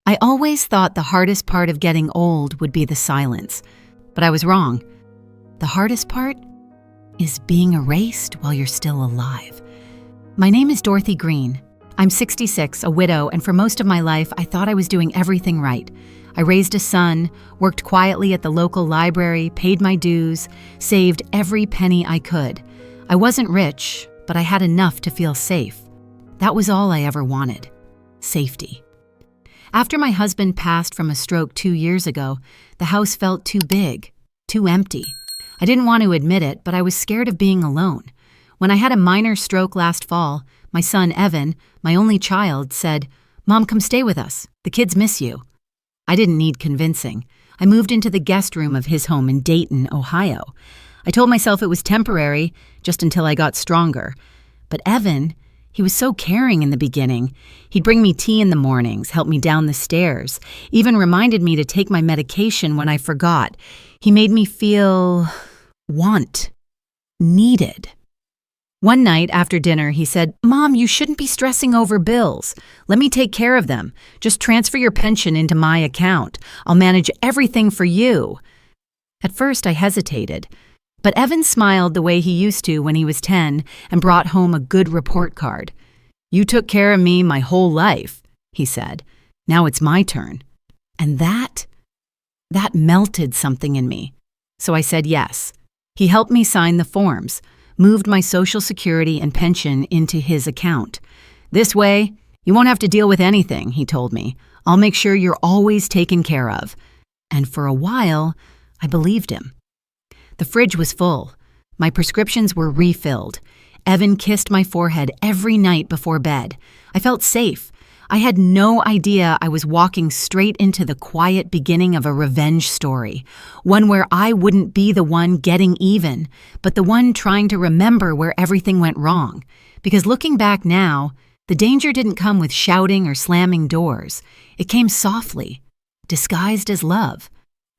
I always thought the hardest part of getting old would be the silence, but I was wrong. The hardest part is being erased while you're still alive. My name is Dorothy Green. I'm 66, a widow, and for most of my life, I thought I was doing everything right. I raised a son, worked quietly at the local library, paid my dues, saved every penny I could. I wasn't rich, but I had enough to feel safe. That was all I ever wanted. Safety. After my husband passed from a stroke 2 years ago, the house felt too big, too empty. I didn't want to admit it, but I was scared of being alone. When I had a minor stroke last fall, my son, Evan, my only child, said, "Mom, come stay with us. The kids miss you." I didn't need convincing. I moved into the guest room of his home in Dayton, Ohio. I told myself it was temporary, just until I got stronger. But Evan, he was so caring in the beginning. He'd bring me tea in the mornings, help me down the stairs, even reminded me to take my medication when I forgot. He made me feel needed. One night after dinner, he said, "Mom, you shouldn't be stressing over bills. Let me take care of them. Just transfer your pension into my account. I'll manage everything for you." At first, I hesitated, but Evan smiled the way he used to when he was 10 and brought home a good report card. "You took care of me my whole life," he said. "Now it's my turn." And that melted something in me. So I said yes. He helped me sign the forms, moved my Social Security and pension into his account. "This way, you won't have to deal with anything," he told me. "I'll make sure you're always taken care of." And for a while, I believed him. The fridge was full. My prescriptions were refilled. Evan kissed my forehead every night before bed. I felt safe. I had no idea I was walking straight into the quiet beginning of a revenge story, one where I wouldn't be the one getting even, but the one trying to remember where everything went wrong. Because looking back now, the danger didn't come with shouting or slamming doors. It came softly, disguised as love.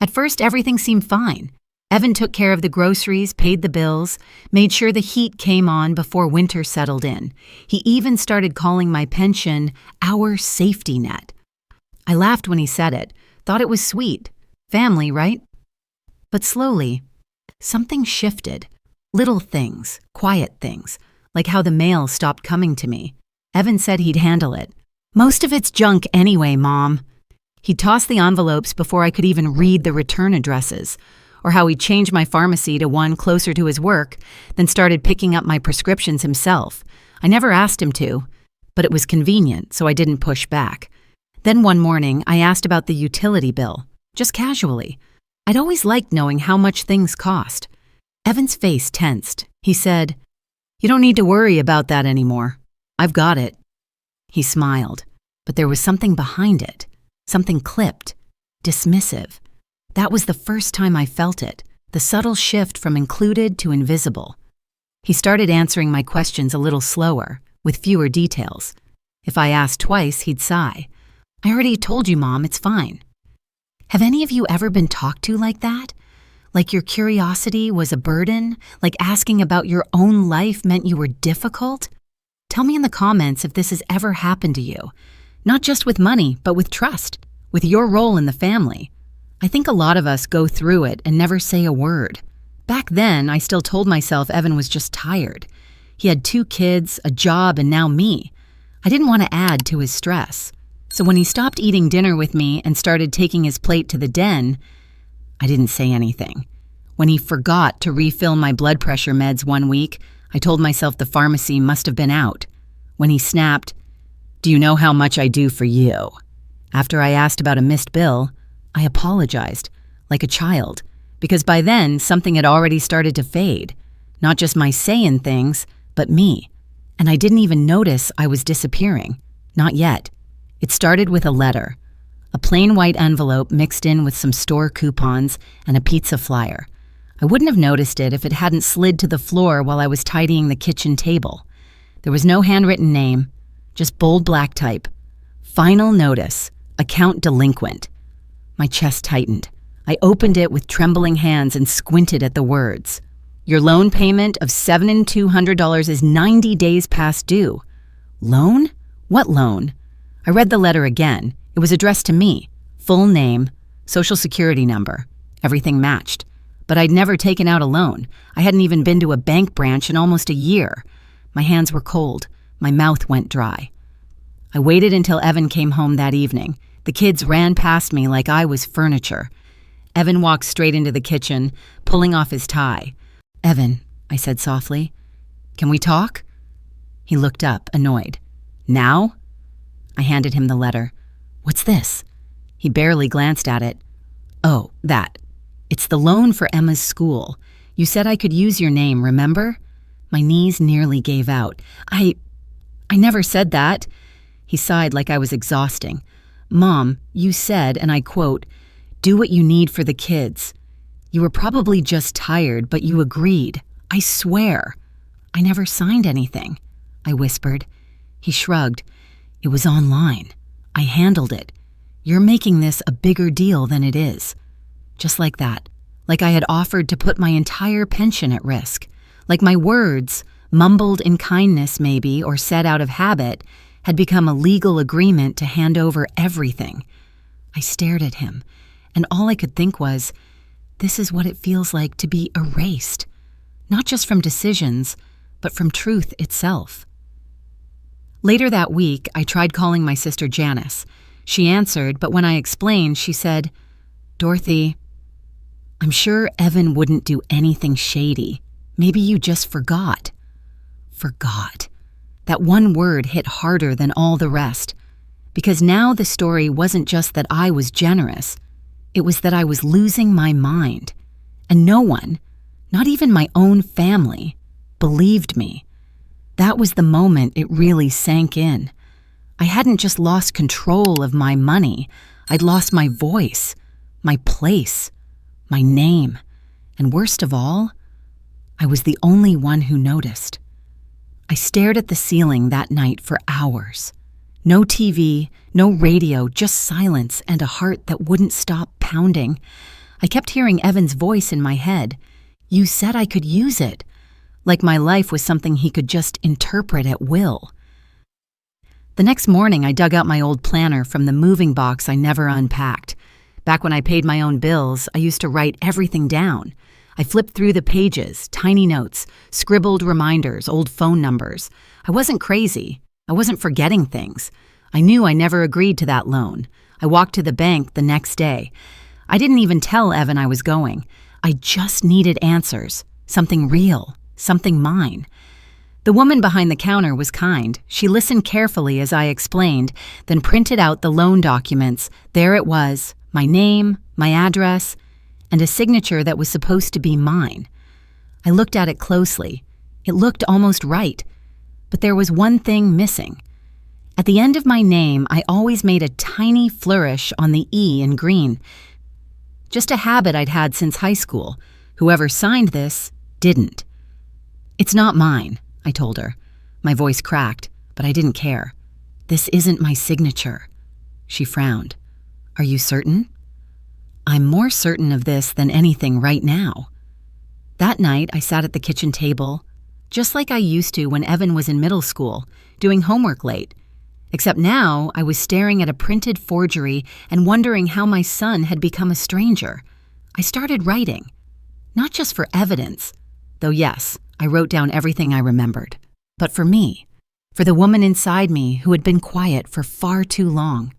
At first, everything seemed fine. Evan took care of the groceries, paid the bills, made sure the heat came on before winter settled in. He even started calling my pension our safety net. I laughed when he said it, thought it was sweet. Family, right? But slowly, something shifted. Little things, quiet things, like how the mail stopped coming to me. Evan said he'd handle it. "Most of it's junk anyway, Mom." He'd toss the envelopes before I could even read the return addresses. Or how he changed my pharmacy to one closer to his work, then started picking up my prescriptions himself. I never asked him to, but it was convenient, so I didn't push back. Then one morning, I asked about the utility bill, just casually. I'd always liked knowing how much things cost. Evan's face tensed. He said, "You don't need to worry about that anymore. I've got it." He smiled, but there was something behind it, something clipped, dismissive. That was the first time I felt it, the subtle shift from included to invisible. He started answering my questions a little slower, with fewer details. If I asked twice, he'd sigh. "I already told you, Mom, it's fine." Have any of you ever been talked to like that? Like your curiosity was a burden? Like asking about your own life meant you were difficult? Tell me in the comments if this has ever happened to you. Not just with money, but with trust, with your role in the family. I think a lot of us go through it and never say a word. Back then, I still told myself Evan was just tired. He had 2 kids, a job, and now me. I didn't want to add to his stress. So when he stopped eating dinner with me and started taking his plate to the den, I didn't say anything. When he forgot to refill my blood pressure meds one week, I told myself the pharmacy must have been out. When he snapped, "Do you know how much I do for you?" After I asked about a missed bill, I apologized, like a child, because by then something had already started to fade. Not just my say in things, but me. And I didn't even notice I was disappearing. Not yet. It started with a letter. A plain white envelope mixed in with some store coupons and a pizza flyer. I wouldn't have noticed it if it hadn't slid to the floor while I was tidying the kitchen table. There was no handwritten name, just bold black type. "Final notice, account delinquent." My chest tightened. I opened it with trembling hands and squinted at the words. "Your loan payment of $7,200 is 90 days past due." Loan? What loan? I read the letter again. It was addressed to me, full name, social security number, everything matched. But I'd never taken out a loan. I hadn't even been to a bank branch in almost a year. My hands were cold. My mouth went dry. I waited until Evan came home that evening. The kids ran past me like I was furniture. Evan walked straight into the kitchen, pulling off his tie. "Evan," I said softly, "can we talk?" He looked up, annoyed. "Now?" I handed him the letter. "What's this?" He barely glanced at it. "Oh, that. It's the loan for Emma's school. You said I could use your name, remember?" My knees nearly gave out. I never said that." He sighed like I was exhausting. "Mom, you said, and I quote, 'Do what you need for the kids.' You were probably just tired, but you agreed. I swear." "I never signed anything," I whispered. He shrugged. "It was online. I handled it. You're making this a bigger deal than it is." Just like that. Like I had offered to put my entire pension at risk. Like my words, mumbled in kindness maybe, or said out of habit, had become a legal agreement to hand over everything. I stared at him, and all I could think was, this is what it feels like to be erased. Not just from decisions, but from truth itself. Later that week, I tried calling my sister Janice. She answered, but when I explained, she said, "Dorothy, I'm sure Evan wouldn't do anything shady. Maybe you just forgot." Forgot. That one word hit harder than all the rest. Because now the story wasn't just that I was generous. It was that I was losing my mind. And no one, not even my own family, believed me. That was the moment it really sank in. I hadn't just lost control of my money. I'd lost my voice, my place, my name. And worst of all, I was the only one who noticed. I stared at the ceiling that night for hours. No TV, no radio, just silence and a heart that wouldn't stop pounding. I kept hearing Evan's voice in my head. "You said I could use it." Like my life was something he could just interpret at will. The next morning, I dug out my old planner from the moving box I never unpacked. Back when I paid my own bills, I used to write everything down. I flipped through the pages, tiny notes, scribbled reminders, old phone numbers. I wasn't crazy. I wasn't forgetting things. I knew I never agreed to that loan. I walked to the bank the next day. I didn't even tell Evan I was going. I just needed answers, something real, something mine. The woman behind the counter was kind. She listened carefully as I explained, then printed out the loan documents. There it was, my name, my address, and a signature that was supposed to be mine. I looked at it closely. It looked almost right, but there was one thing missing. At the end of my name, I always made a tiny flourish on the E in green. Just a habit I'd had since high school. Whoever signed this didn't. "It's not mine," I told her. My voice cracked, but I didn't care. "This isn't my signature." She frowned. "Are you certain?" "I'm more certain of this than anything right now." That night, I sat at the kitchen table, just like I used to when Evan was in middle school, doing homework late. Except now, I was staring at a printed forgery and wondering how my son had become a stranger. I started writing. Not just for evidence, though yes, I wrote down everything I remembered, but for me, for the woman inside me who had been quiet for far too long.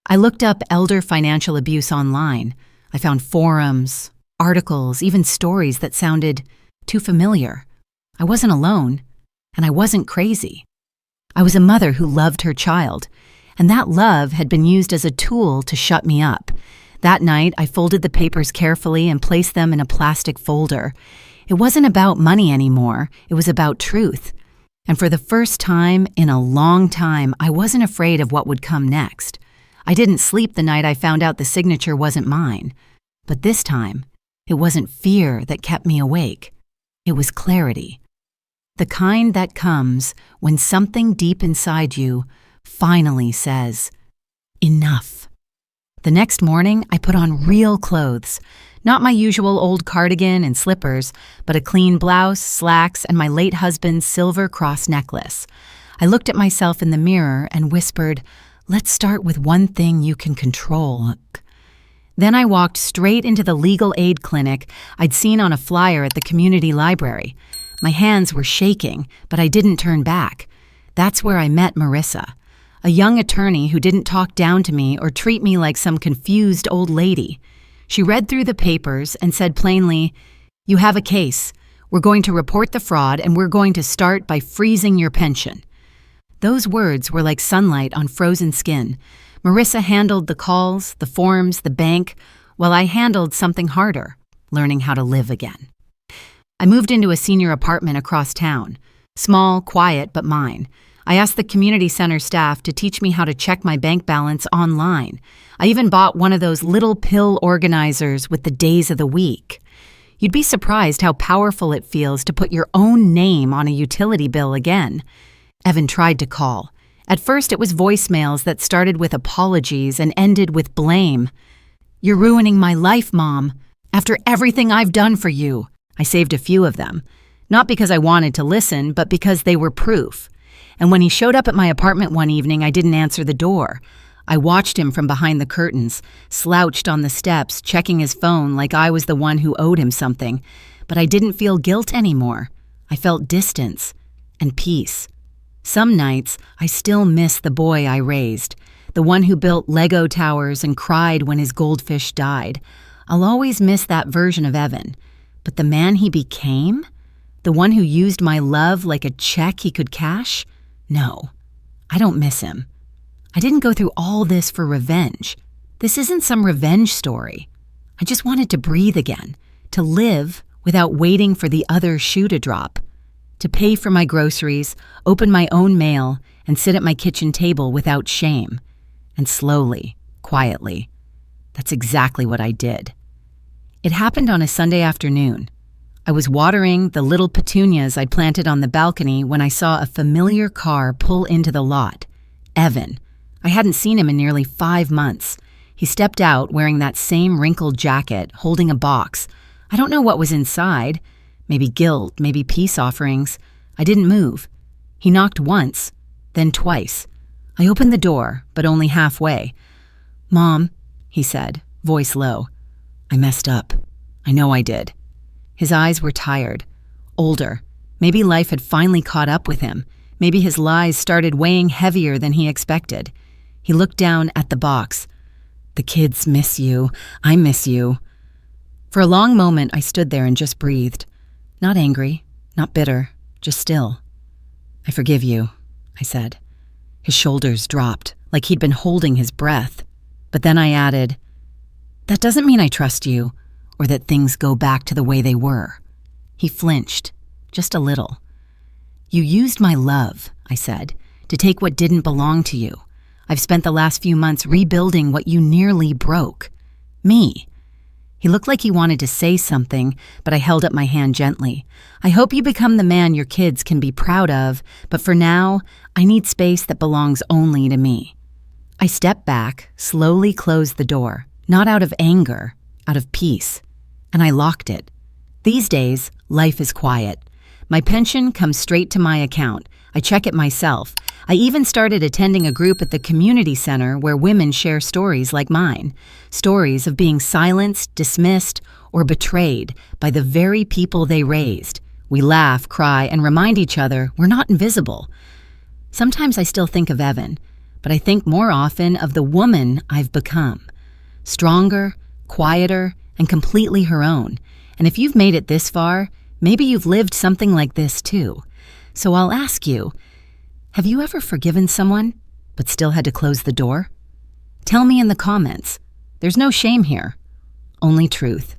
I looked up elder financial abuse online. I found forums, articles, even stories that sounded too familiar. I wasn't alone, and I wasn't crazy. I was a mother who loved her child, and that love had been used as a tool to shut me up. That night, I folded the papers carefully and placed them in a plastic folder. It wasn't about money anymore. It was about truth. And for the first time in a long time, I wasn't afraid of what would come next. I didn't sleep the night I found out the signature wasn't mine. But this time, it wasn't fear that kept me awake. It was clarity. The kind that comes when something deep inside you finally says, enough. The next morning, I put on real clothes. Not my usual old cardigan and slippers, but a clean blouse, slacks, and my late husband's silver cross necklace. I looked at myself in the mirror and whispered, Let's start with one thing you can control. Then I walked straight into the legal aid clinic I'd seen on a flyer at the community library. My hands were shaking, but I didn't turn back. That's where I met Marissa, a young attorney who didn't talk down to me or treat me like some confused old lady. She read through the papers and said plainly, "You have a case. We're going to report the fraud, and we're going to start by freezing your pension." Those words were like sunlight on frozen skin. Marissa handled the calls, the forms, the bank, while I handled something harder, learning how to live again. I moved into a senior apartment across town. Small, quiet, but mine. I asked the community center staff to teach me how to check my bank balance online. I even bought one of those little pill organizers with the days of the week. You'd be surprised how powerful it feels to put your own name on a utility bill again. Evan tried to call. At first, it was voicemails that started with apologies and ended with blame. "You're ruining my life, Mom. After everything I've done for you." I saved a few of them. Not because I wanted to listen, but because they were proof. And when he showed up at my apartment one evening, I didn't answer the door. I watched him from behind the curtains, slouched on the steps, checking his phone like I was the one who owed him something. But I didn't feel guilt anymore. I felt distance and peace. Some nights, I still miss the boy I raised, the one who built Lego towers and cried when his goldfish died. I'll always miss that version of Evan. But the man he became? The one who used my love like a check he could cash? No, I don't miss him. I didn't go through all this for revenge. This isn't some revenge story. I just wanted to breathe again, to live without waiting for the other shoe to drop, to pay for my groceries, open my own mail, and sit at my kitchen table without shame. And slowly, quietly, that's exactly what I did. It happened on a Sunday afternoon. I was watering the little petunias I'd planted on the balcony when I saw a familiar car pull into the lot. Evan. I hadn't seen him in nearly 5 months. He stepped out wearing that same wrinkled jacket, holding a box. I don't know what was inside. Maybe guilt, maybe peace offerings. I didn't move. He knocked once, then twice. I opened the door, but only halfway. "Mom," he said, voice low. "I messed up. I know I did." His eyes were tired, older. Maybe life had finally caught up with him. Maybe his lies started weighing heavier than he expected. He looked down at the box. "The kids miss you. I miss you." For a long moment, I stood there and just breathed. Not angry, not bitter, just still. "I forgive you," I said. His shoulders dropped, like he'd been holding his breath. But then I added, "That doesn't mean I trust you, or that things go back to the way they were." He flinched, just a little. "You used my love," I said, "to take what didn't belong to you. I've spent the last few months rebuilding what you nearly broke. Me." He looked like he wanted to say something, but I held up my hand gently. "I hope you become the man your kids can be proud of, but for now, I need space that belongs only to me." I stepped back, slowly closed the door, not out of anger, out of peace, and I locked it. These days, life is quiet. My pension comes straight to my account. I check it myself. I even started attending a group at the community center where women share stories like mine. Stories of being silenced, dismissed, or betrayed by the very people they raised. We laugh, cry, and remind each other we're not invisible. Sometimes I still think of Evan, but I think more often of the woman I've become. Stronger, quieter, and completely her own. And if you've made it this far, maybe you've lived something like this too. So I'll ask you, have you ever forgiven someone, but still had to close the door? Tell me in the comments. There's no shame here, only truth.